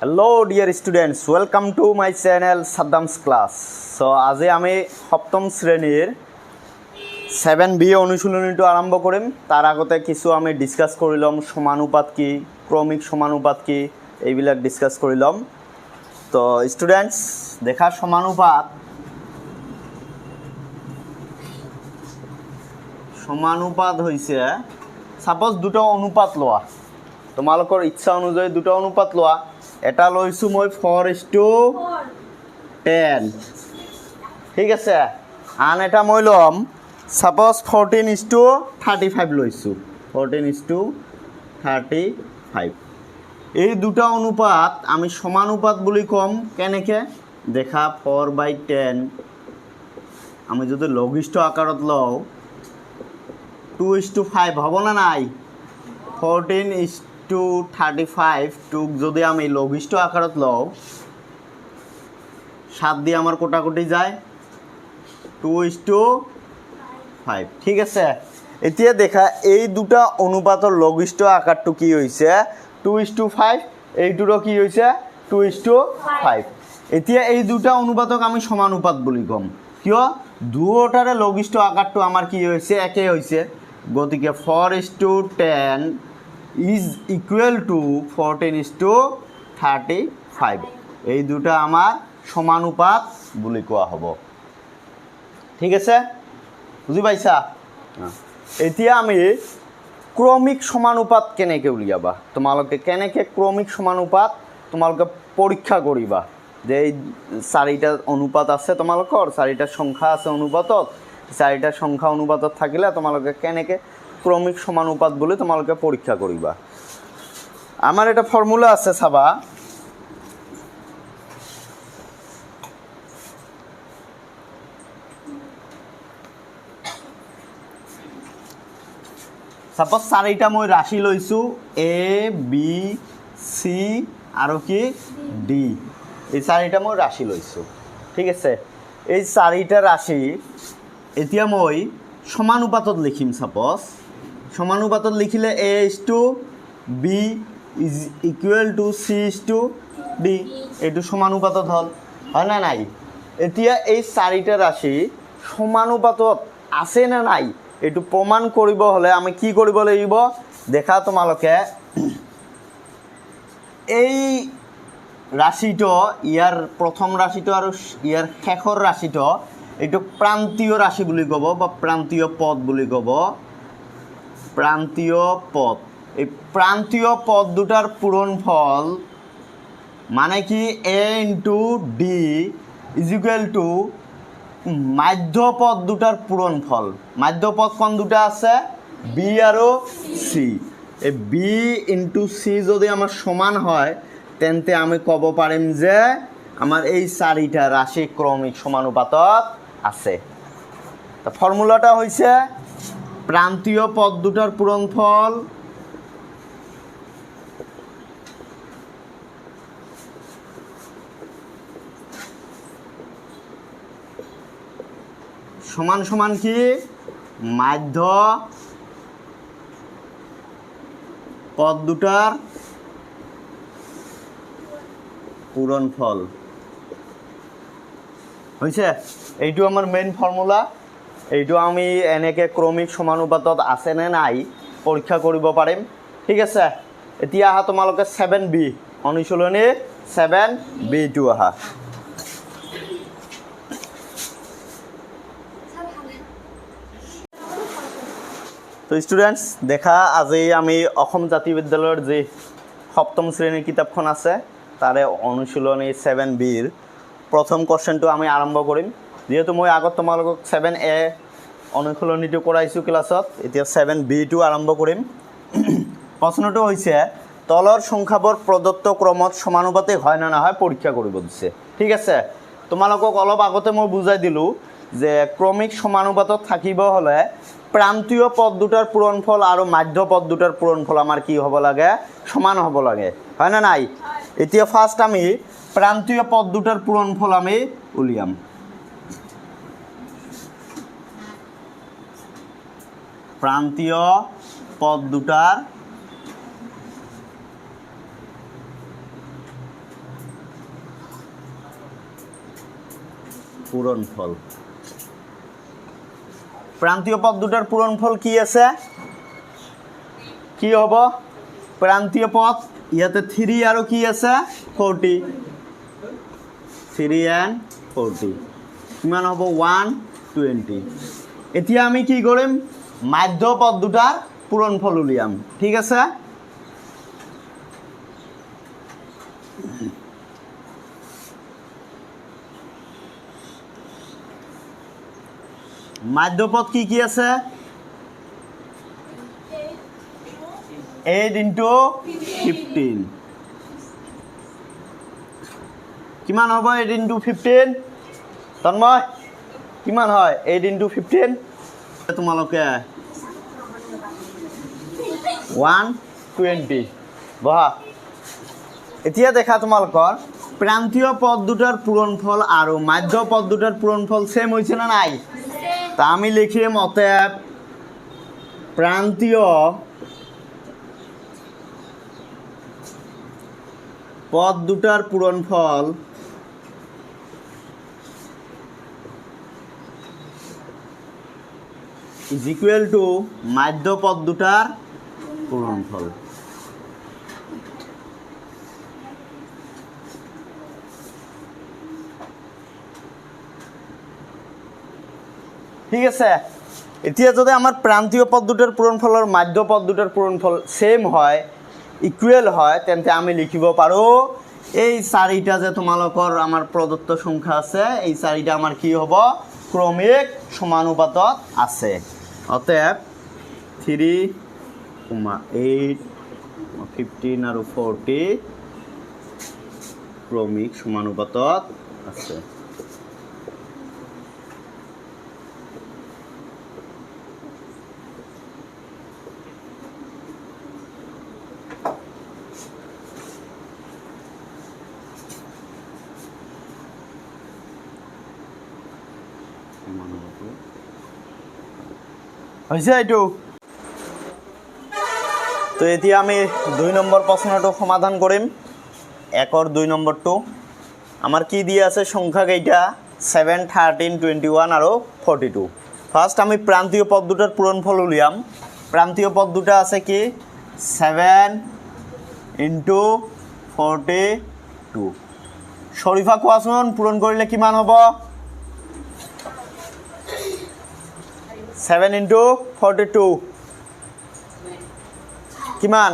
Hello dear students, welcome to my channel Saddam's class. So আজি আমি সপ্তম শ্রেণীর 7B অনুশীলনীটো আরম্ভ করিম। তার আগতে কিছু আমি ডিসকাস করিলাম সমানুপাত কি, ক্রমিক সমানুপাত কি, এইবিলাক ডিসকাস করিলাম। তো স্টুডেন্টস দেখা সমানুপাত হইছে সাপোজ দুটো অনুপাত লোৱা, তোমালোকৰ ইচ্ছা অনুযায়ী দুটো অনুপাত লোৱা। এটা লৈছোঁ মই 4:10, ঠিক আছে। আন এটা মই ল'ম সাপোজ 14:35 লৈছোঁ, 14:35। এই দুটা অনুপাত আমি সমানুপাত বুলি ক'ম কেনেকৈ? দেখা 4/10 আমি যদি লঘিষ্ঠ আকাৰত লওঁ 2:5 হ'ব না নাই? 14:35 টুক যদি আমি লঘিষ্ঠ আকাৰত লওঁ 7 দিয়ে আমাৰ কোটাকুটি যায় 2:5, ঠিক আছে। এতিয়া দেখা এই দুটা অনুপাতৰ লঘিষ্ঠ আকাৰটো কি হৈছে 2:5, এইটোৰো কি হৈছে 2:5। এতিয়া এই দুটা অনুপাতক আমি সমানুপাত বুলি ক'ম, কিয়? দুয়োটাৰে লঘিষ্ঠ আকাৰটো আমাৰ কি হৈছে? একে হৈছে। গতিকে 4:10 ইজ ইকুৱেল টু 14:35। এই দুটা আমাৰ সমানুপাত বুলি কোৱা হ'ব, ঠিক আছে, বুজি পাইছা? এতিয়া আমি ক্ৰমিক সমানুপাত কেনেকৈ উলিয়াবা? তোমালোকে কেনেকৈ ক্ৰমিক সমানুপাত তোমালোকে পৰীক্ষা কৰিবা যে এই চাৰিটা অনুপাত আছে, তোমালোকৰ চাৰিটা সংখ্যা আছে অনুপাতত, চাৰিটা সংখ্যা অনুপাতত থাকিলে তোমালোকে কেনেকৈ ক্ৰমিক সমানুপাত বুলি তোমালোকে পৰীক্ষা কৰিবা। আমাৰ এটা ফৰ্মুলা আছে, চাবা। সাপোজ চাৰিটা মই ৰাশি লৈছোঁ ABC আৰু কি D, এই চাৰিটা মই ৰাশি লৈছোঁ, ঠিক আছে। এই চাৰিটা ৰাশি এতিয়া মই সমানুপাতত লিখিম। সাপোজ সমানুপাতত লিখিলে A:B is equal to C:D, এইটো সমানুপাতত হ'ল, হয় না নাই? এতিয়া এই চাৰিটা ৰাশি সমানুপাতত আছে নে নাই এইটো প্ৰমাণ কৰিব হ'লে আমি কি কৰিব লাগিব? দেখা তোমালোকে এই ৰাশিটো, ইয়াৰ প্ৰথম ৰাশিটো আৰু ইয়াৰ শেষৰ ৰাশিটো, এইটো প্ৰান্তীয় ৰাশি বুলি ক'ব বা প্ৰান্তীয় পদ বুলি ক'ব। প্ৰান্তীয় পদ, এই প্ৰান্তীয় পদ দুটাৰ পূৰণফল মানে কি A:D ইজ ইকুৱেল টু মাধ্যপদ দুটাৰ পূৰণফল। মাধ্যপদ কোন দুটা আছে? B আৰু C। এই B × C যদি আমাৰ সমান হয় তেন্তে আমি ক'ব পাৰিম যে আমাৰ এই চাৰিটা ৰাশি ক্ৰমিক সমানুপাতত আছে। ফৰ্মুলাটা হৈছে প্ৰান্তীয় পদ দুটাৰ পূৰণফল সমান সমান কি মাধ্য পদ দুটাৰ পূৰণফল হৈছে। এইটো আমাৰ মেইন ফৰ্মুলা। এইটো আমি এনেকৈ ক্ৰমিক সমানুপাতত আছে নে নাই পৰীক্ষা কৰিব পাৰিম, ঠিক আছে। এতিয়া আহা তোমালোকে 7B অনুশীলনী 7B আহা। তো ষ্টুডেণ্টছ দেখা আজি আমি অসম জাতীয় বিদ্যালয়ৰ যি সপ্তম শ্ৰেণীৰ কিতাপখন আছে তাৰে অনুশীলনী 7Bৰ প্ৰথম কুৱেশ্যনটো আমি আৰম্ভ কৰিম। যিহেতু মই আগত তোমালোকক 7A অনুশীলনীটো কৰাইছোঁ ক্লাছত, এতিয়া 7Bটো আৰম্ভ কৰিম। প্ৰশ্নটো হৈছে তলৰ সংখ্যাবোৰ প্ৰদত্ত ক্ৰমত সমানুপাতিক হয় নে নহয় পৰীক্ষা কৰিব দিছে, ঠিক আছে। তোমালোকক অলপ আগতে মই বুজাই দিলোঁ যে ক্ৰমিক সমানুপাতত থাকিব হ'লে প্ৰান্তীয় পদ দুটাৰ পূৰণফল আৰু মাধ্য পদ দুটাৰ পূৰণফল আমাৰ কি হ'ব লাগে? সমান হ'ব লাগে, হয় না নাই? এতিয়া ফাৰ্ষ্ট আমি প্ৰান্তীয় পদ দুটাৰ পূৰণফল আমি উলিয়াম। প্ৰান্তীয় পদ দুটাৰ পূৰণফল প্ৰান্তীয় পদ দুটাৰ পূৰণফল কি আছে কি হব প্ৰান্তীয় পদ ইয়াতে 3 আৰু কি আছে 40 3 and 40 কিমান হ'ব 120 এতিয়া আমি কি কৰিম মাধ্য পদ দুটাৰ পূরণফল উলিয়াম ঠিক আছে মাধ্যপদ কি আছে 8 into 15 কিমান হ'ব 8 into 15 তন্ময় কিমান হয় 8 into 15 তোমালোকে 120 বহা এতিয়া দেখা তোমালোকৰ প্ৰান্তীয় পদ দুটাৰ পূৰণফল আৰু মাধ্য পদ দুটাৰ পূরণফল সেম হৈছে না নাই তা আমি লিখিম অতএব প্রান্তীয় পদ দুটার পূরণফল ইজ ইকুয়াল টু মাধ্য পদ দুটার পূরণফল ঠিক আছে এতিয়া যদি আমার প্রান্তীয় পদ দুটার পূরণফল আর মাধ্য পদ দুটার পূরণফল সেম হয় ইকুয়াল হয় তেন্তে আমি লিখিব পাৰো এই চাৰিটা যে তোমালোকৰ আমাৰ প্ৰদত্ত সংখ্যা আছে এই চাৰিটা আমাৰ কি হ'ব ক্ৰমিক সমানুপাতত আছে অতএব 3, 8, 15 আৰু 40 ক্ৰমিক সমানুপাতত আছে হৈছে এইটো তো এতিয়া আমি 2 নম্বৰ প্ৰশ্নটো সমাধান কৰিম 1 2 নম্বৰটো আমাৰ কি দিয়া আছে সংখ্যা কেইটা 7 13 21 আৰু 42 ফাৰ্স্ট আমি প্ৰান্তীয় পদ দুটাৰ পূৰণফল উলিয়াম প্ৰান্তীয় পদ দুটা আছে কি 7 into 42 শৰীফা কোৱাচোন পূৰণ কৰিলে কিমান হ'ব 7 into 42 কিমান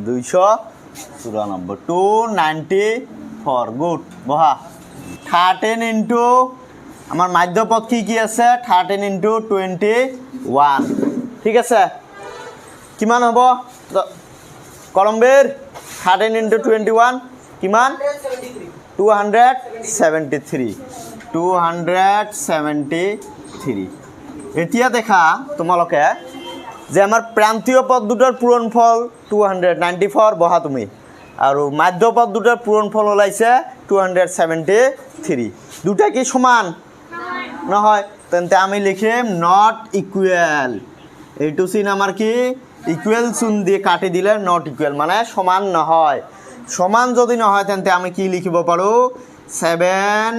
294 294 গুড বহা 13 into আমার মাধ্যপদ কি আছে 13 into 21 ঠিক আছে কিমান হ'ব কলম্বের 13 into 21 কিমান 273 এতিয়া দেখা তোমালোকে যে আমাৰ প্ৰান্তীয় পদ দুটাৰ পূৰণফল 294 বহা তুমি আৰু মাধ্য পদ দুটাৰ পূরণফল ওলাইছে 273 দুটা কি সমান নহয় তেন্তে আমি লিখিম নট ইকুয়াল এইটো চিন আমাৰ কি ইকুয়াল চিন দিয়ে কাটি দিলে নট ইকুয়াল মানে সমান নহয় সমান যদি নহয় তেন্তে আমি কি লিখিব পাৰো 7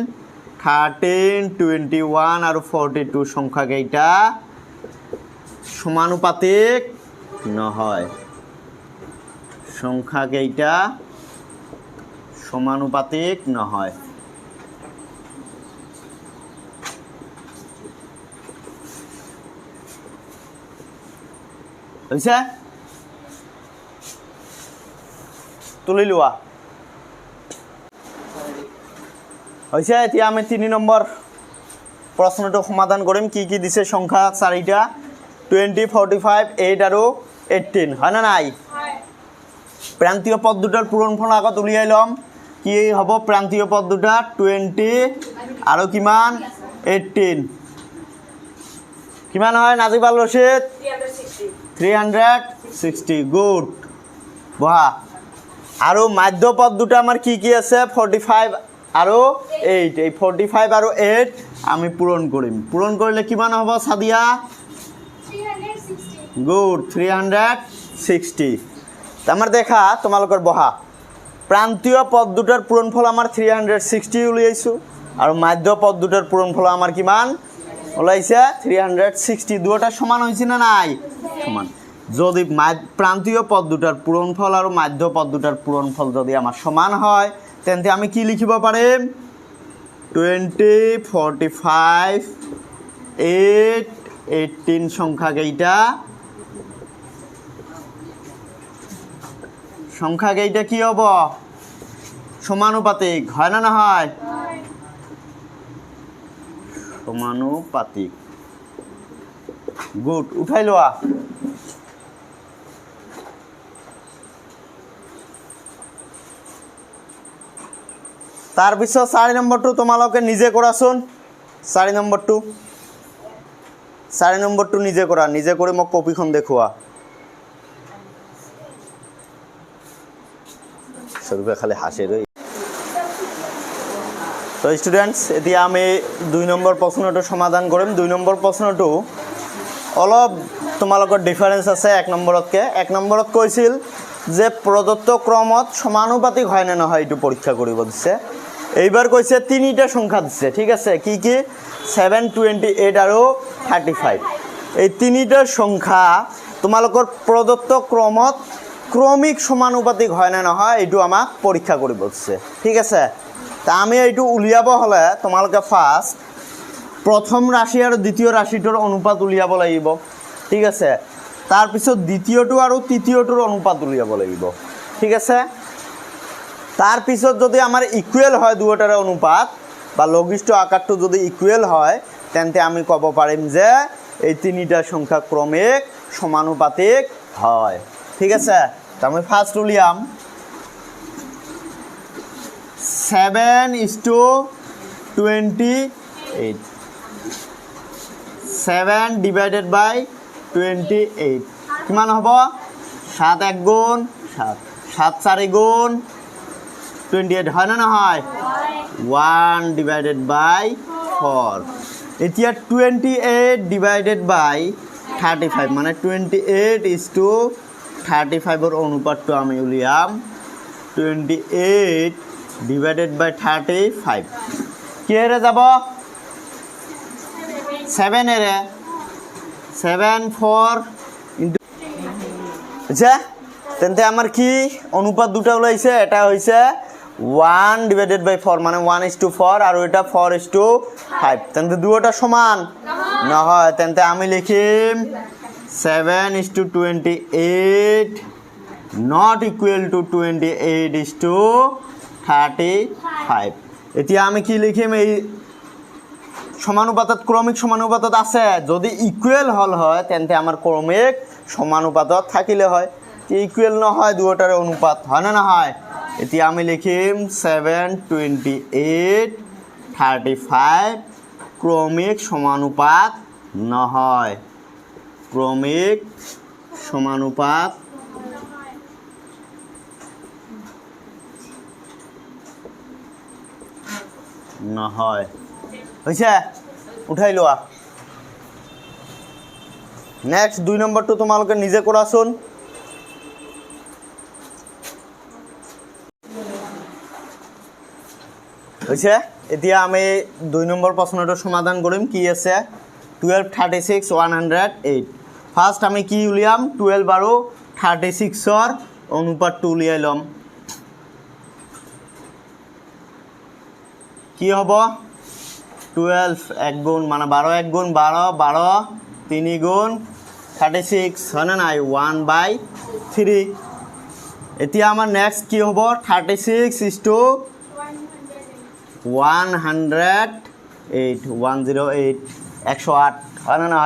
13 21 আৰু 42 সংখ্যা কেইটা সমানুপাতিক নহয় সংখ্যা কেইটা সমানুপাতিক নহয় হৈছে তুলি লোৱা হৈছে এতিয়া আমি 3 নম্বৰ প্ৰশ্নটো সমাধান কৰিম কি দিছে সংখ্যা চাৰিটা 20 45 8 আৰু 18 হয় না নাই প্ৰান্তীয় পদ দুটাৰ পূৰণফল আগত উলিয়াই লম কি হ'ব প্ৰান্তীয় পদ দুটা 20 আৰু কিমান 18 কিমান হয় নাজিবাল ৰশিদ 360 গুড বহা আৰু মাধ্য পদ দুটা আমাৰ কি আছে 45 আৰু 8 এই 45 আৰু 8 আমি পূৰণ কৰিম পূৰণ কৰিলে কিমান হ'ব সাদিয়া 360 গুড 360 আমাৰ দেখা তোমালোকৰ বহা প্ৰান্তীয় পদ দুটাৰ পূৰণফল আমাৰ 360 উলিয়াইছোঁ আৰু মাধ্য পদ দুটাৰ পূৰণফল আমাৰ কিমান ওলাইছে 360 দুটা সমান হৈছে না নাই সমান যদি প্ৰান্তীয় পদ দুটাৰ পূৰণফল আৰু মাধ্য পদ দুটাৰ পূৰণফল যদি আমাৰ সমান হয় তেন্তে আমি কি লিখিব পাৰিম 20 45 8 18 সংখ্যা কেইটা কি হ'ব সমানুপাতিক হয় না নহয় সমানুপাতিক গুড উঠাই লোৱা তাৰপিছত 4 নম্বৰটো তোমালোকে নিজে কৰাচোন 4 নম্বৰটো নিজে কৰা নিজে কৰি মোক কপিখন দেখুৱা সৰুবে খালি হাসে ৰৈ তো স্টুডেন্টস এতিয়া আমি 2 নম্বৰ প্ৰশ্নটো সমাধান কৰিম 2 নম্বৰ প্ৰশ্নটো অলপ তোমালোকৰ ডিফাৰেন্স আছে 1 নম্বৰতকৈ 1 নম্বৰত কৈছিল যে প্ৰদত্ত ক্ৰমত সমানুপাতিক হয় না নহয় এটো পৰীক্ষা কৰিব দিছে এইবাৰ কৈছে তিনিটা সংখ্যা দিছে ঠিক আছে কি কি 7 28 আৰু 35 এই তিনিটা সংখ্যা তোমালোকৰ প্ৰদত্ত ক্ৰমত ক্ৰমিক সমানুপাতিক হয় না নহয় এটো আমাক পৰীক্ষা কৰিব দিছে ঠিক আছে তা আমি এইটো উলিয়াব হলে তোমালোকে ফার্স্ট প্রথম রাশি আর দ্বিতীয় রাশিটোর অনুপাত উলিয়াব লাগিব ঠিক আছে তার পিছত দ্বিতীয়টো আর তৃতীয়টোর অনুপাত উলিয়াব লাগিব ঠিক আছে তার পিছত যদি আমার ইকুয়াল হয় দুটার অনুপাত বা লঘিষ্ঠ আকারটো যদি ইকুয়াল হয় তেন্তে আমি কব পারিম যে এই তিনিটা সংখ্যা ক্রমিক সমানুপাতিক হয় ঠিক আছে তা আমি ফার্স্ট উলিয়াম 7:28 7 divided by 28 কিমান হ'ব 7 1 গুণ 7 7 4 গুণ 28 হয় না নহয় 1 divided by 4 এতিয়া 28 divided by 35 মানে 28:35 এর অনুপাতটো আমি উলিয়াম 28 divided by 35 কি এর যাব 7 এর 7 4 আচ্ছা তেন্তে আমার কি অনুপাত দুটা ওলাইছে এটা হইছে 1 divided by 4 মানে 1:4 আর এটা 4:5 তেন্তে দুটো সমান না হয় তেন্তে আমি লিখিম 7:28 not equal to 28:35 এতিয়া আমি কি লিখিম এই সমানুপাতত ক্রমিক সমানুপাতত আছে যদি ইকুয়াল হল হয় তেন্তে আমার ক্রমিক সমানুপাতত থাকিলে হয় ইকুয়াল নহয় দুটাৰ অনুপাত হয় না নহয় এতিয়া আমি লিখিম 7:28:35 ক্রমিক সমানুপাত নহয় ক্রমিক সমানুপাত নহয় হইছে উঠাই লোৱা নেক্সট 2 নম্বৰটো তোমালোকে নিজে কৰাচোন হইছে এতিয়া আমি 2 নম্বৰ প্ৰশ্নটো সমাধান কৰিম কি আছে 12 36 108 ফাৰ্স্ট আমি কি উলিয়াম 12 আৰু 36 এর অনুপাতটো উলিয়াই লম কি হব 12 1 গুণ মানে 12 1 গুণ 12 12 3 গুণ 36 হয় না নাই 1/3 এতিয়া আমার নেক্সট কি হব 36:108 108 108 হয় না না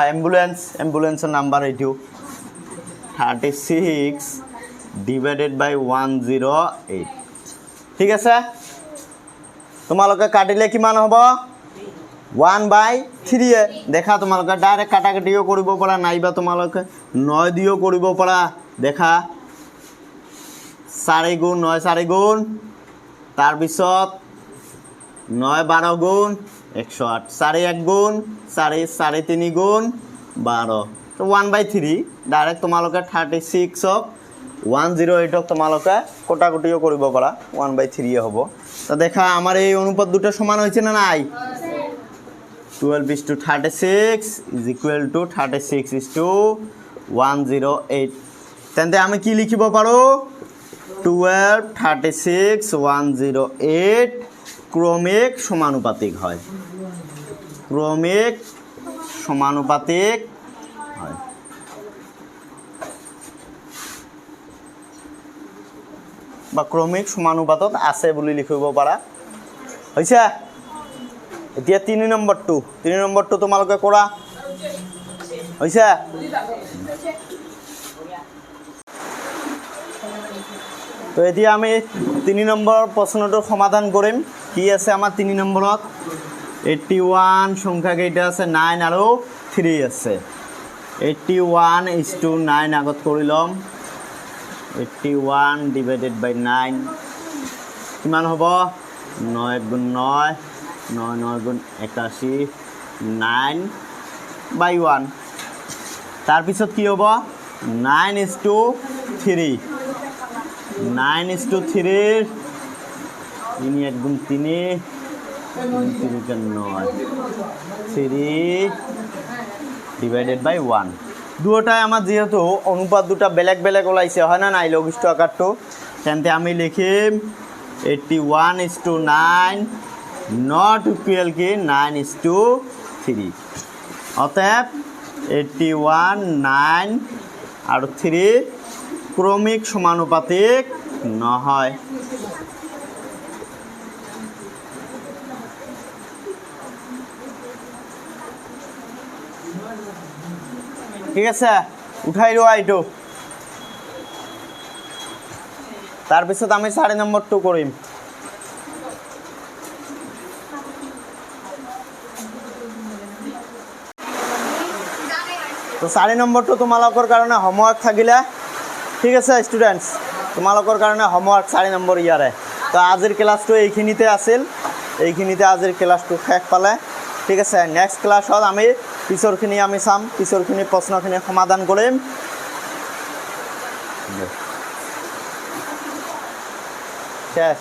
অ্যাম্বুলেন্সের নাম্বার এইটো 36 divided by 108 ঠিক আছে তোমালোকে কাটিলে কিমান হ'ব 1/3 দেখা তোমালোকে ডাইরেক্ট কাটাকাটিও কৰিব পৰা নাইবা তোমালোকে 9 দিও কৰিব পৰা দেখা 4 গুণ 9 4 গুণ তার পিছত 9 12 গুণ 108 4 1 গুণ 4 3 গুণ 12 তো 1/3 ডাইরেক্ট তোমালোকে 36 108 তোমালোকে কটাকটিও কৰিব পাৰা 1/3 হ'ব তো দেখা আমাৰ এই অনুপাত দুটা সমান হৈছে না নাই 12:36 is equal to 36:108 তেন্তে আমি কি লিখিব পাৰো 12:36:108 ক্ৰমিক সমানুপাতিক হয় ক্ৰমিক সমানুপাতিক হয় বা ক্ৰমিক সমানুপাতত আছে বুলি লিখিব পাৰা হৈছে এতিয়া 3 নম্বৰটো তোমালোকে কৰা হৈছে তো এতিয়া আমি 3 নম্বৰ প্ৰশ্নটোৰ সমাধান কৰিম কি আছে আমাৰ 3 নম্বৰত 81 সংখ্যা কেইটা আছে 9 আৰু 3 আছে 81:9 আগত কৰি লম 81 divided by 9 কিমান হ'ব 9 × 9 9 9 × 81 9/1 তাৰপিছত কি হ'ব 9:3 9:3 3 1 × 3 3 × 9 3 divided by 1 দুটাই আমাৰ যেহেতু অনুপাত দুটা বেলেগ বেলেগ ওলাইছে হয় না নাই লঘিষ্ঠ আকাৰটো তেন্তে আমি লিখিম 81:9 not equal কি 9:3 অতএব 81 9 আৰু 3 ক্ৰমিক সমানুপাতিক নহয় ঠিক আছে উঠাই লোৱা এইটো তাৰপিছত আমি 4 নম্বৰটো কৰিম তো 4 নম্বৰটো তোমালোকৰ কাৰণে হোমৱৰ্ক থাকিলে ঠিক আছে ষ্টুডেণ্টছ তোমালোকৰ কাৰণে হোমৱৰ্ক 4 নম্বৰ ইয়াৰে তো আজিৰ ক্লাছটো এইখিনিতে আছিল এইখিনিতে আজিৰ ক্লাছটো শেষ পালে ঠিক আছে নেক্সট ক্লাছত আমি পিছৰখিনি আমি চাম পিছৰখিনি প্ৰশ্নখিনি সমাধান কৰিম শেষ